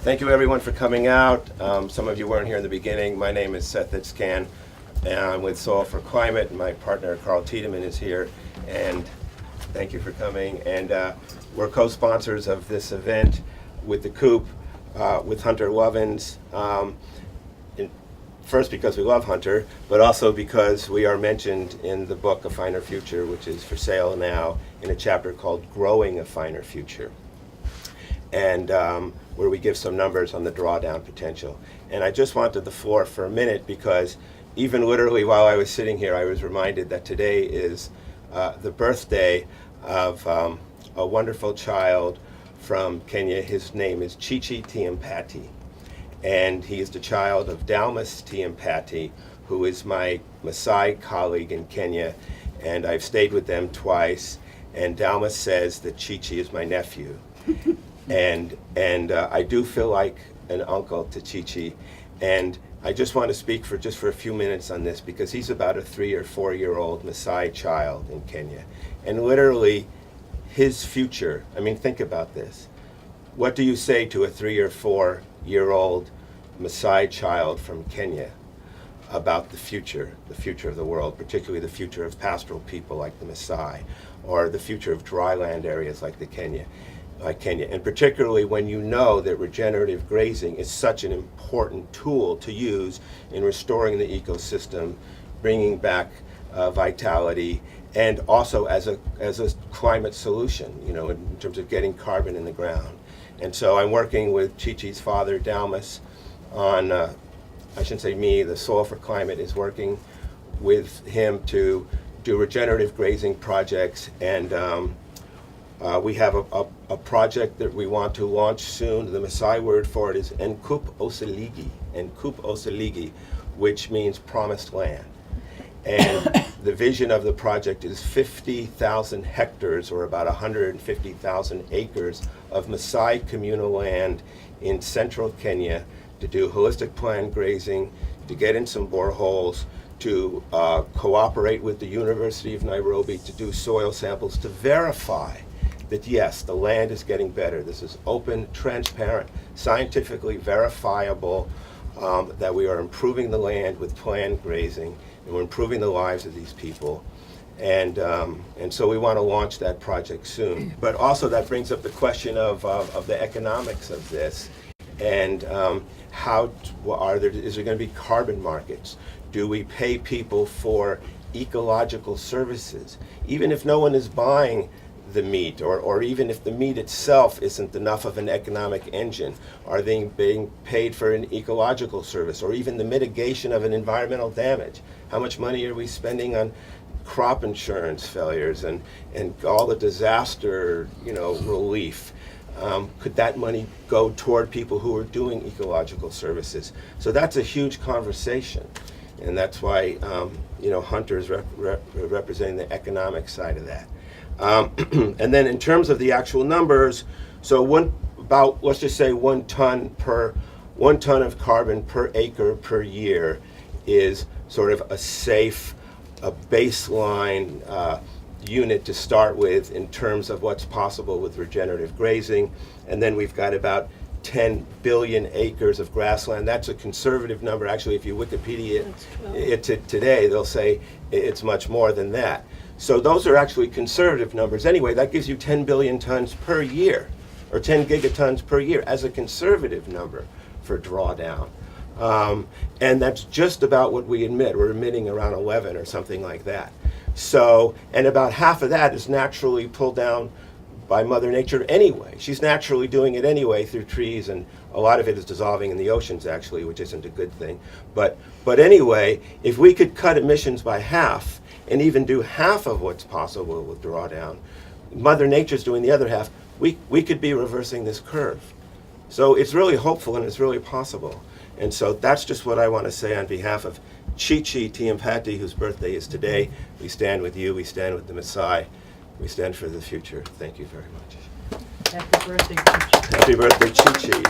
Thank you everyone for coming out. Some of you weren't here in the beginning. My name is Seth Itzkan, and I'm with Soil4Climate. My partner Karl Thidemann is here, and thank you for coming. And we're co-sponsors of this event with the Coop, with Hunter Lovins. First because we love Hunter, but also because we are mentioned in the book A Finer Future, which is for sale now, in a chapter called Growing a Finer Future, and where we give some numbers on the drawdown potential. And I just wanted the floor for a minute because even literally while I was sitting here, I was reminded that today is the birthday of a wonderful child from Kenya. His name is Chichi Tiampati. And he is the child of Dalmas Tiampati, who is my Maasai colleague in Kenya, and I've stayed with them twice. And Dalmas says that Chichi is my nephew, and I do feel like an uncle to Chichi. And I just want to speak for a few minutes on this because he's about a 3 or 4 year old Maasai child in Kenya, and literally his future. I mean, think about this. What do you say to a 3 or 4 year old Maasai child from Kenya about the future of the world, particularly the future of pastoral people like the Maasai, or the future of dryland areas like Kenya, and particularly when you know that regenerative grazing is such an important tool to use in restoring the ecosystem, bringing back vitality, and also as a climate solution, you know, in terms of getting carbon in the ground. And so I'm working with Chichi's father, Dalmas, on, I shouldn't say me, the Soil4Climate is working with him to do regenerative grazing projects. And we have a project that we want to launch soon. The Maasai word for it is Enkop Osiligi, which means promised land. And the vision of the project is 50,000 hectares, or about 150,000 acres, of Maasai communal land in central Kenya to do holistic planned grazing, to get in some boreholes, to cooperate with the University of Nairobi to do soil samples to verify that yes, the land is getting better. This is open, transparent, scientifically verifiable, that we are improving the land with planned grazing, and we're improving the lives of these people. And so we want to launch that project soon. But also that brings up the question of the economics of this, and is there going to be carbon markets? Do we pay people for ecological services? Even if no one is buying the meat, or even if the meat itself isn't enough of an economic engine, are they being paid for an ecological service, or even the mitigation of an environmental damage? How much money are we spending on crop insurance failures and all the disaster, you know, relief? Could that money go toward people who are doing ecological services? So that's a huge conversation, and that's why you know, Hunter is representing the economic side of that. And then in terms of the actual numbers, so let's just say 1 ton of carbon per acre per year is sort of a safe, a baseline unit to start with in terms of what's possible with regenerative grazing. And then we've got about 10 billion acres of grassland. That's a conservative number. Actually, if you Wikipedia it today, they'll say it's much more than that. So those are actually conservative numbers. Anyway, that gives you 10 billion tons per year, or 10 gigatons per year as a conservative number for drawdown. And that's just about what we emit. We're emitting around 11 or something like that. So, and about half of that is naturally pulled down by Mother Nature anyway. She's naturally doing it anyway through trees, and a lot of it is dissolving in the oceans actually, which isn't a good thing. But anyway, if we could cut emissions by half, and even do half of what's possible with drawdown, Mother Nature's doing the other half, we could be reversing this curve. So it's really hopeful and it's really possible. And so that's just what I want to say on behalf of Chichi Tiampati, whose birthday is today. We stand with you, we stand with the Maasai, we stand for the future. Thank you very much. Happy birthday, Chichi. Happy birthday, Chichi.